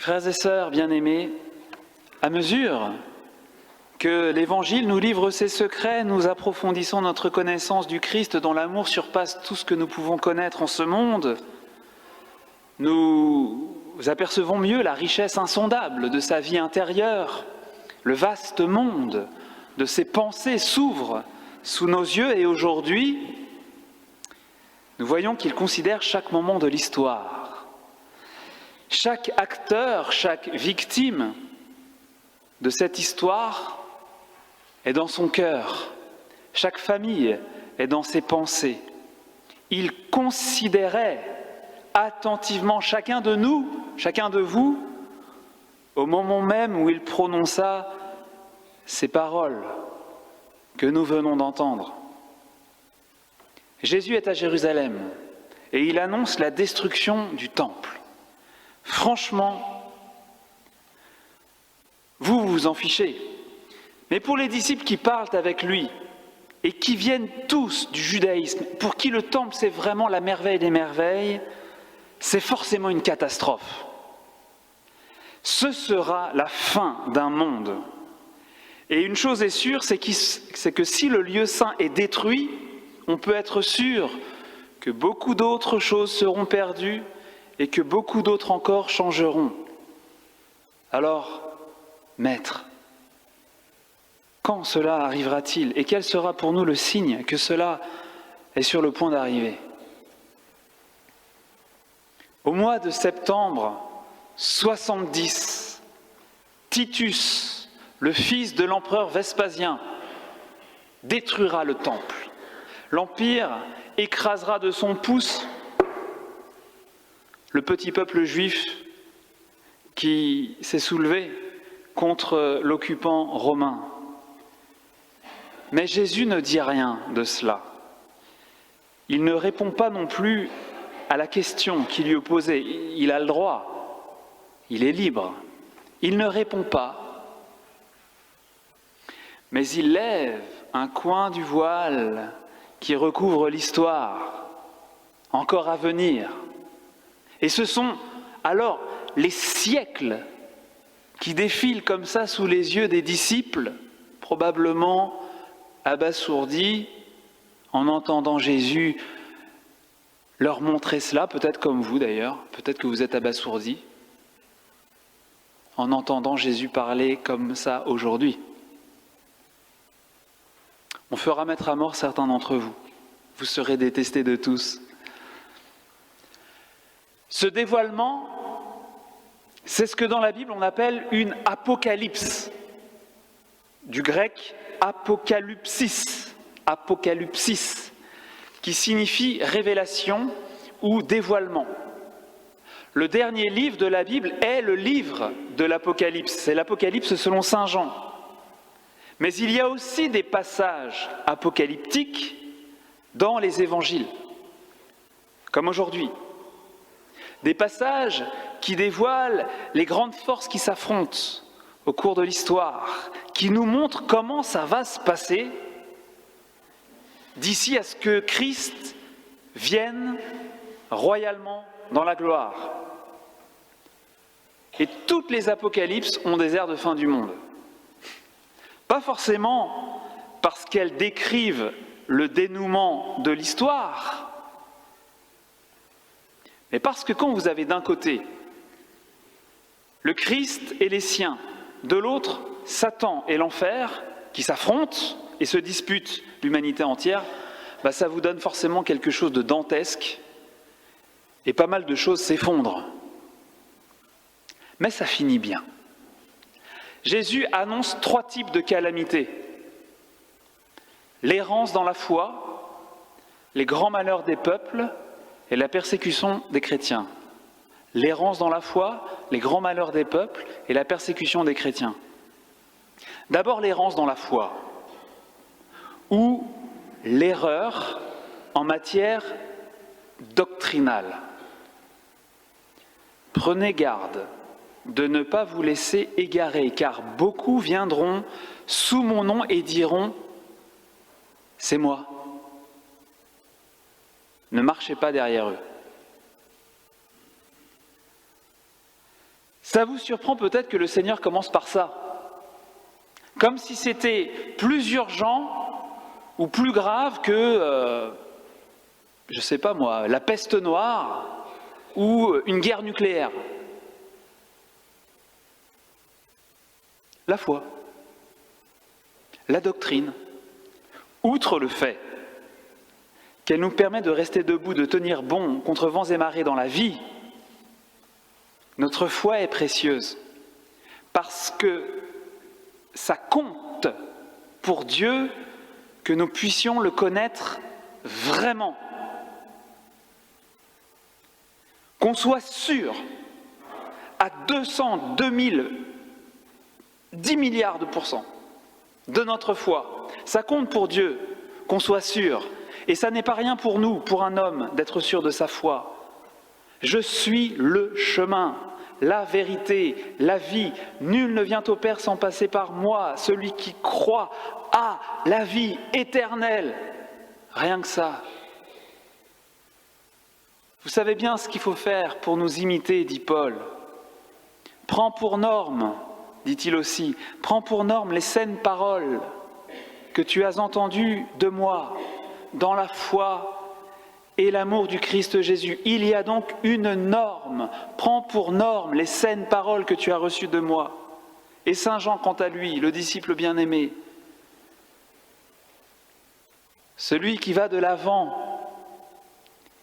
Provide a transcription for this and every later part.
Frères et sœurs bien-aimés, à mesure que l'Évangile nous livre ses secrets, nous approfondissons notre connaissance du Christ dont l'amour surpasse tout ce que nous pouvons connaître en ce monde. Nous apercevons mieux la richesse insondable de sa vie intérieure. Le vaste monde de ses pensées s'ouvre sous nos yeux et aujourd'hui, nous voyons qu'il considère chaque moment de l'histoire. Chaque acteur, chaque victime de cette histoire est dans son cœur. Chaque famille est dans ses pensées. Il considérait attentivement chacun de nous, chacun de vous, au moment même où il prononça ces paroles que nous venons d'entendre. Jésus est à Jérusalem et il annonce la destruction du temple. Franchement, vous vous en fichez. Mais pour les disciples qui parlent avec lui et qui viennent tous du judaïsme, pour qui le temple c'est vraiment la merveille des merveilles, c'est forcément une catastrophe. Ce sera la fin d'un monde. Et une chose est sûre, c'est que si le lieu saint est détruit, on peut être sûr que beaucoup d'autres choses seront perdues et que beaucoup d'autres encore changeront. Alors, Maître, quand cela arrivera-t-il et quel sera pour nous le signe que cela est sur le point d'arriver ? Au mois de septembre 70, Titus, le fils de l'empereur Vespasien, détruira le temple. L'Empire écrasera de son pouce le petit peuple juif qui s'est soulevé contre l'occupant romain. Mais Jésus ne dit rien de cela. Il ne répond pas non plus à la question qui lui est posée. Il a le droit, il est libre. Il ne répond pas, mais il lève un coin du voile qui recouvre l'histoire, encore à venir. Et ce sont alors les siècles qui défilent comme ça sous les yeux des disciples, probablement abasourdis, en entendant Jésus leur montrer cela, peut-être comme vous d'ailleurs, peut-être que vous êtes abasourdis, en entendant Jésus parler comme ça aujourd'hui. On fera mettre à mort certains d'entre vous. Vous serez détestés de tous. Ce dévoilement, c'est ce que dans la Bible on appelle une apocalypse. Du grec apokalypsis, qui signifie révélation ou dévoilement. Le dernier livre de la Bible est le livre de l'Apocalypse. C'est l'Apocalypse selon saint Jean. Mais il y a aussi des passages apocalyptiques dans les évangiles, comme aujourd'hui. Des passages qui dévoilent les grandes forces qui s'affrontent au cours de l'histoire, qui nous montrent comment ça va se passer d'ici à ce que Christ vienne royalement dans la gloire. Et toutes les apocalypses ont des airs de fin du monde. Pas forcément parce qu'elles décrivent le dénouement de l'histoire, mais parce que quand vous avez d'un côté le Christ et les siens, de l'autre Satan et l'enfer qui s'affrontent et se disputent l'humanité entière, ça vous donne forcément quelque chose de dantesque et pas mal de choses s'effondrent. Mais ça finit bien. Jésus annonce 3 types de calamités. L'errance dans la foi, les grands malheurs des peuples et la persécution des chrétiens. L'errance dans la foi, les grands malheurs des peuples et la persécution des chrétiens. D'abord l'errance dans la foi, ou l'erreur en matière doctrinale. Prenez garde de ne pas vous laisser égarer, car beaucoup viendront sous mon nom et diront « c'est moi ». Ne marchez pas derrière eux. Ça vous surprend peut-être que le Seigneur commence par ça, comme si c'était plus urgent ou plus grave que, je ne sais pas moi, la peste noire ou une guerre nucléaire. La foi, la doctrine, outre le fait qu'elle nous permet de rester debout, de tenir bon contre vents et marées dans la vie, notre foi est précieuse parce que ça compte pour Dieu que nous puissions le connaître vraiment. Qu'on soit sûr à 200, 2000, 10 milliards de pourcents de notre foi. Ça compte pour Dieu qu'on soit sûr. Et ça n'est pas rien pour nous, pour un homme, d'être sûr de sa foi. Je suis le chemin, la vérité, la vie. Nul ne vient au Père sans passer par moi. Celui qui croit a la vie éternelle. Rien que ça. Vous savez bien ce qu'il faut faire pour nous imiter, dit Paul. Prends pour norme, dit-il aussi, prends pour norme les saines paroles que tu as entendues de moi dans la foi et l'amour du Christ Jésus. Il y a donc une norme. Prends pour norme les saines paroles que tu as reçues de moi. Et Saint Jean, quant à lui, le disciple bien-aimé, celui qui va de l'avant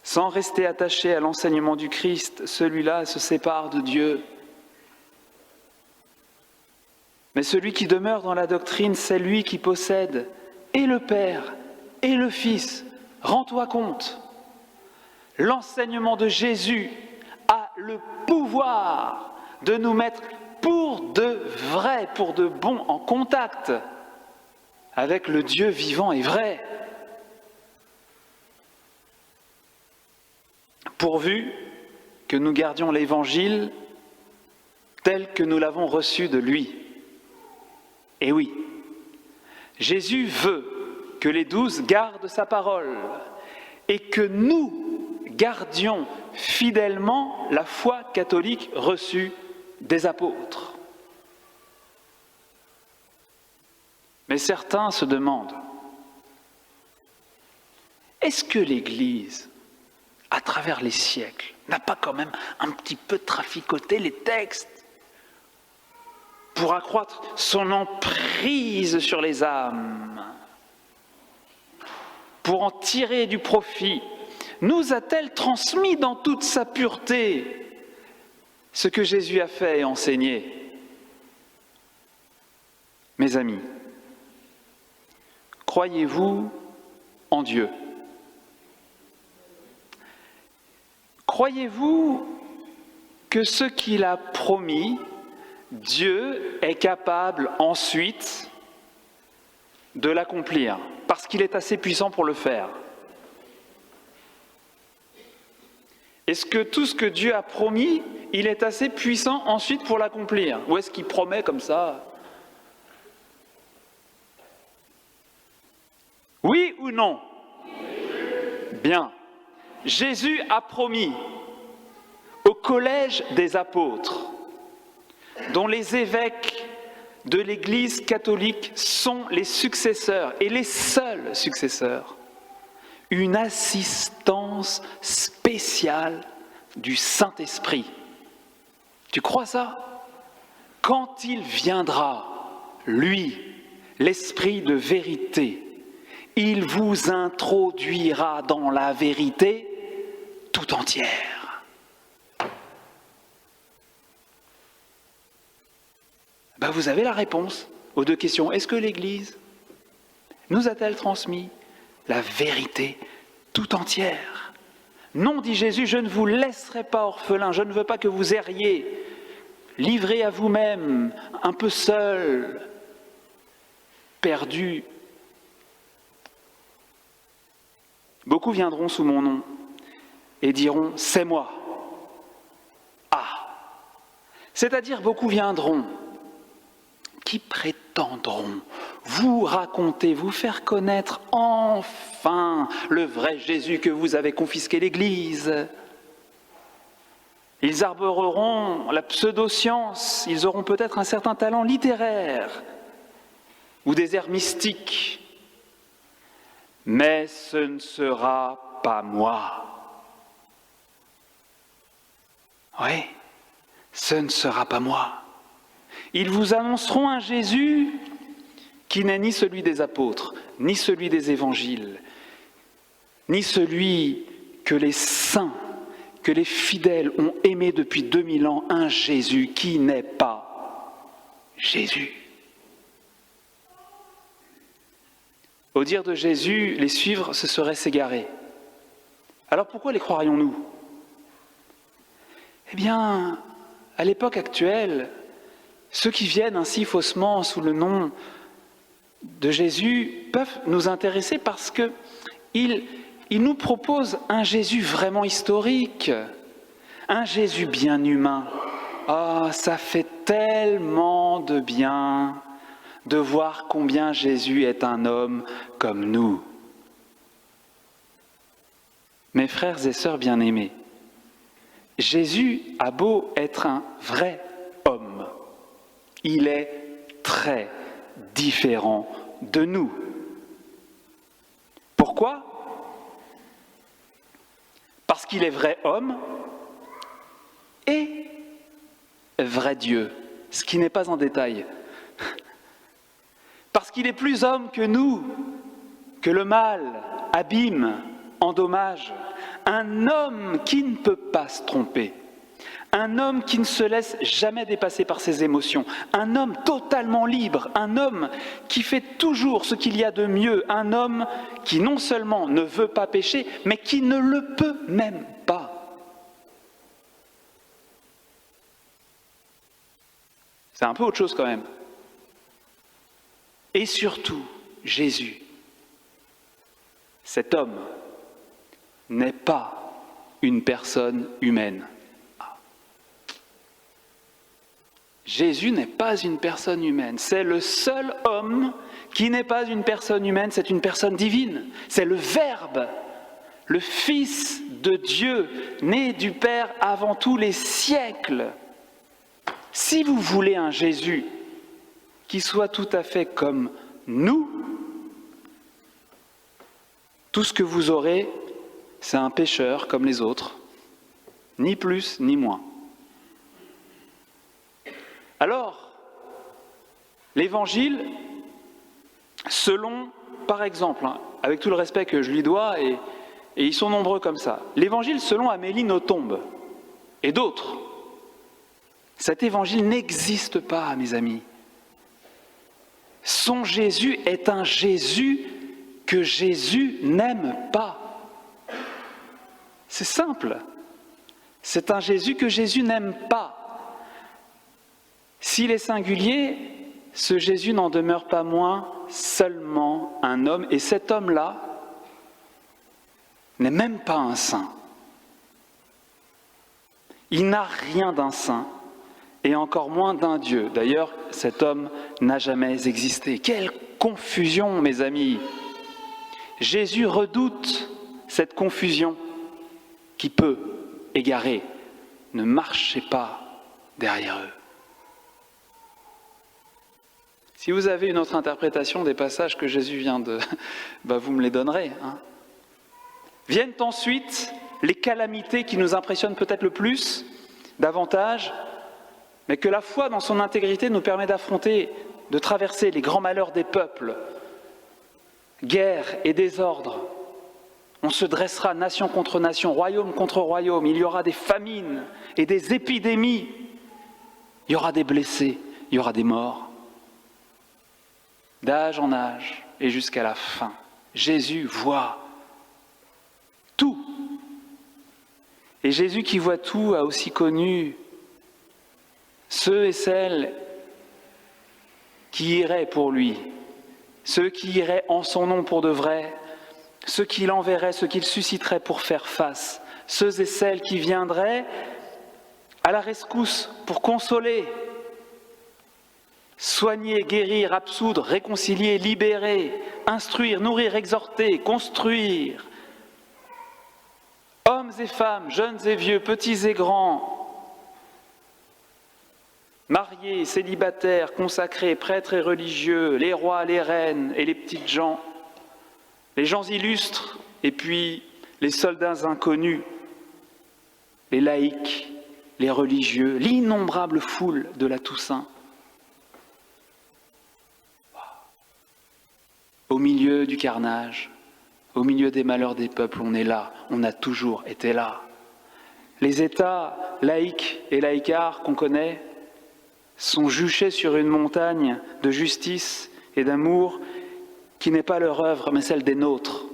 sans rester attaché à l'enseignement du Christ, celui-là se sépare de Dieu. Mais celui qui demeure dans la doctrine, c'est lui qui possède et le Père et le Fils. Rends-toi compte. L'enseignement de Jésus a le pouvoir de nous mettre pour de vrai, pour de bon, en contact avec le Dieu vivant et vrai. Pourvu que nous gardions l'Évangile tel que nous l'avons reçu de lui. Et oui, Jésus veut que les 12 gardent sa parole et que nous gardions fidèlement la foi catholique reçue des apôtres. Mais certains se demandent, est-ce que l'Église, à travers les siècles, n'a pas quand même un petit peu traficoté les textes pour accroître son emprise sur les âmes, pour en tirer du profit? Nous a-t-elle transmis dans toute sa pureté ce que Jésus a fait et enseigné? Mes amis, croyez-vous en Dieu? Croyez-vous que ce qu'il a promis, Dieu est capable ensuite de l'accomplir, parce qu'il est assez puissant pour le faire? Est-ce que tout ce que Dieu a promis, il est assez puissant ensuite pour l'accomplir? Ou est-ce qu'il promet comme ça? Oui ou non? Bien. Jésus a promis au collège des apôtres, dont les évêques de l'Église catholique sont les successeurs et les seuls successeurs, une assistance spéciale du Saint-Esprit. Tu crois ça? Quand il viendra, lui, l'Esprit de vérité, il vous introduira dans la vérité tout entière. Vous avez la réponse aux deux questions. Est-ce que l'Église nous a-t-elle transmis la vérité tout entière? Non, dit Jésus, je ne vous laisserai pas orphelins, je ne veux pas que vous erriez, livrés à vous-même, un peu seuls, perdus. Beaucoup viendront sous mon nom et diront « c'est moi ». Ah, c'est-à-dire beaucoup viendront qui prétendront vous raconter, vous faire connaître enfin le vrai Jésus que vous avez confisqué l'Église. Ils arboreront la pseudo-science, ils auront peut-être un certain talent littéraire ou des airs mystiques. Mais ce ne sera pas moi. Oui, ce ne sera pas moi. Ils vous annonceront un Jésus qui n'est ni celui des apôtres, ni celui des évangiles, ni celui que les saints, que les fidèles ont aimé depuis 2000 ans, un Jésus qui n'est pas Jésus. Au dire de Jésus, les suivre, ce serait s'égarer. Alors pourquoi les croirions-nous ? Eh bien, à l'époque actuelle, ceux qui viennent ainsi faussement sous le nom de Jésus peuvent nous intéresser parce qu'ils nous proposent un Jésus vraiment historique, un Jésus bien humain. Ah, ça fait tellement de bien de voir combien Jésus est un homme comme nous. Mes frères et sœurs bien-aimés, Jésus a beau être un vrai homme, il est très différent de nous. Pourquoi ? Parce qu'il est vrai homme et vrai Dieu, ce qui n'est pas en détail. Parce qu'il est plus homme que nous, que le mal abîme, endommage. Un homme qui ne peut pas se tromper. Un homme qui ne se laisse jamais dépasser par ses émotions. Un homme totalement libre. Un homme qui fait toujours ce qu'il y a de mieux. Un homme qui non seulement ne veut pas pécher, mais qui ne le peut même pas. C'est un peu autre chose quand même. Et surtout, Jésus, cet homme, n'est pas une personne humaine. Jésus n'est pas une personne humaine. C'est le seul homme qui n'est pas une personne humaine, c'est une personne divine. C'est le Verbe, le Fils de Dieu, né du Père avant tous les siècles. Si vous voulez un Jésus qui soit tout à fait comme nous, tout ce que vous aurez, c'est un pécheur comme les autres, ni plus ni moins. Alors, l'Évangile, selon, par exemple, avec tout le respect que je lui dois, et ils sont nombreux comme ça, l'Évangile selon Amélie Nothomb et d'autres, cet Évangile n'existe pas, mes amis. Son Jésus est un Jésus que Jésus n'aime pas. C'est simple. C'est un Jésus que Jésus n'aime pas. S'il est singulier, ce Jésus n'en demeure pas moins seulement un homme. Et cet homme-là n'est même pas un saint. Il n'a rien d'un saint. Et encore moins d'un Dieu. D'ailleurs, cet homme n'a jamais existé. Quelle confusion, mes amis! Jésus redoute cette confusion qui peut égarer. Ne marchez pas derrière eux. Si vous avez une autre interprétation des passages que Jésus vient de... vous me les donnerez. Viennent ensuite les calamités qui nous impressionnent peut-être le plus, davantage, mais que la foi dans son intégrité nous permet d'affronter, de traverser les grands malheurs des peuples, guerre et désordre. On se dressera nation contre nation, royaume contre royaume, il y aura des famines et des épidémies, il y aura des blessés, il y aura des morts, d'âge en âge et jusqu'à la fin. Jésus voit tout. Et Jésus qui voit tout a aussi connu ceux et celles qui iraient pour lui, ceux qui iraient en son nom pour de vrai, ceux qu'il enverrait, ceux qu'il susciterait pour faire face, ceux et celles qui viendraient à la rescousse pour consoler, soigner, guérir, absoudre, réconcilier, libérer, instruire, nourrir, exhorter, construire. Hommes et femmes, jeunes et vieux, petits et grands, mariés, célibataires, consacrés, prêtres et religieux, les rois, les reines et les petites gens, les gens illustres et puis les soldats inconnus, les laïcs, les religieux, l'innombrable foule de la Toussaint. Au milieu du carnage, au milieu des malheurs des peuples, on est là, on a toujours été là. Les États laïcs et laïcards qu'on connaît sont juchés sur une montagne de justice et d'amour qui n'est pas leur œuvre, mais celle des nôtres.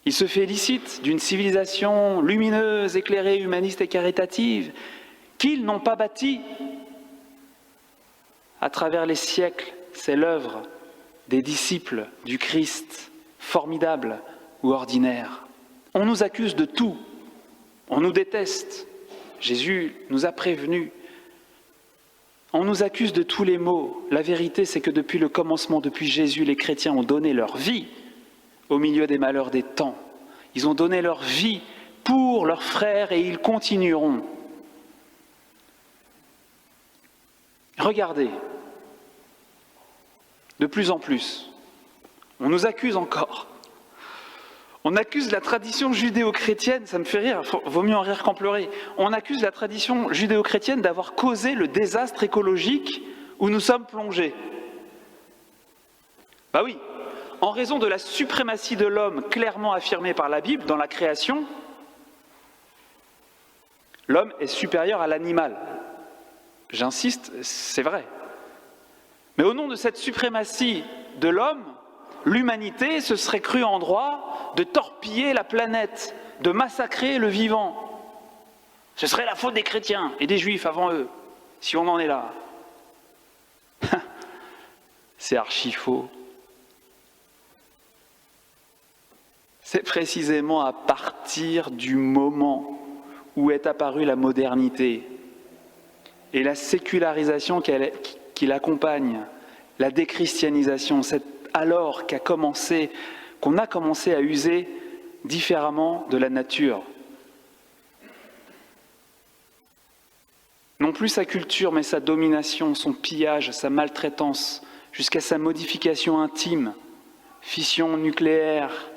Ils se félicitent d'une civilisation lumineuse, éclairée, humaniste et caritative qu'ils n'ont pas bâtie. À travers les siècles, c'est l'œuvre des disciples du Christ, formidables ou ordinaires. On nous accuse de tout, on nous déteste. Jésus nous a prévenus. On nous accuse de tous les maux. La vérité, c'est que depuis le commencement, depuis Jésus, les chrétiens ont donné leur vie au milieu des malheurs des temps. Ils ont donné leur vie pour leurs frères et ils continueront. Regardez, de plus en plus, on nous accuse encore. On accuse la tradition judéo-chrétienne, ça me fait rire, vaut mieux en rire qu'en pleurer. On accuse la tradition judéo-chrétienne d'avoir causé le désastre écologique où nous sommes plongés. Bah oui, en raison de la suprématie de l'homme clairement affirmée par la Bible dans la création, l'homme est supérieur à l'animal. J'insiste, c'est vrai. Mais au nom de cette suprématie de l'homme, l'humanité se serait crue en droit de torpiller la planète, de massacrer le vivant. Ce serait la faute des chrétiens et des juifs avant eux, si on en est là. C'est archi faux. C'est précisément à partir du moment où est apparue la modernité et la sécularisation qui l'accompagne, la déchristianisation, c'est alors qu'on a commencé à user différemment de la nature. Non plus sa culture, mais sa domination, son pillage, sa maltraitance, jusqu'à sa modification intime, fission nucléaire,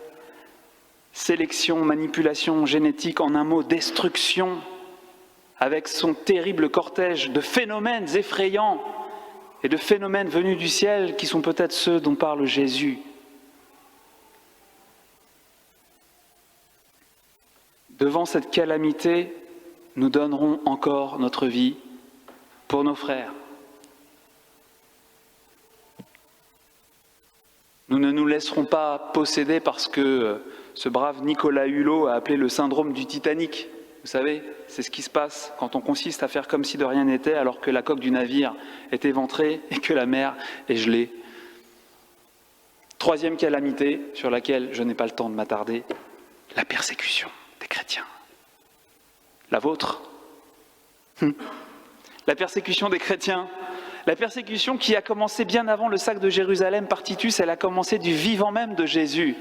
sélection, manipulation génétique, en un mot, destruction, avec son terrible cortège de phénomènes effrayants et de phénomènes venus du ciel qui sont peut-être ceux dont parle Jésus. Devant cette calamité, nous donnerons encore notre vie pour nos frères. Nous ne nous laisserons pas posséder par ce que ce brave Nicolas Hulot a appelé le syndrome du Titanic. Vous savez, c'est ce qui se passe quand on consiste à faire comme si de rien n'était alors que la coque du navire est éventrée et que la mer est gelée. Troisième calamité sur laquelle je n'ai pas le temps de m'attarder, la persécution des chrétiens. La vôtre ? La persécution des chrétiens, la persécution qui a commencé bien avant le sac de Jérusalem par Titus, elle a commencé du vivant même de Jésus.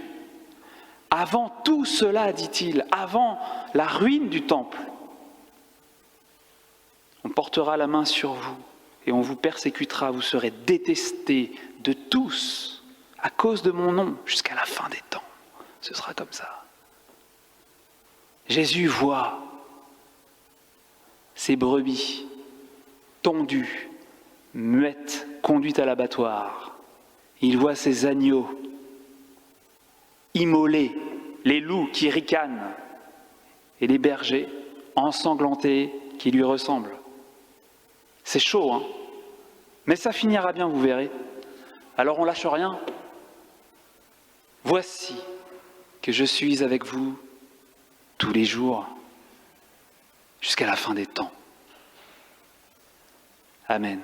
Avant tout cela, dit-il, avant la ruine du temple, on portera la main sur vous et on vous persécutera, vous serez détestés de tous à cause de mon nom jusqu'à la fin des temps. Ce sera comme ça. Jésus voit ses brebis tondues, muettes, conduites à l'abattoir. Il voit ses agneaux immolés, les loups qui ricanent et les bergers ensanglantés qui lui ressemblent. C'est chaud, hein ? Mais ça finira bien, vous verrez. Alors on lâche rien. Voici que je suis avec vous tous les jours jusqu'à la fin des temps. Amen.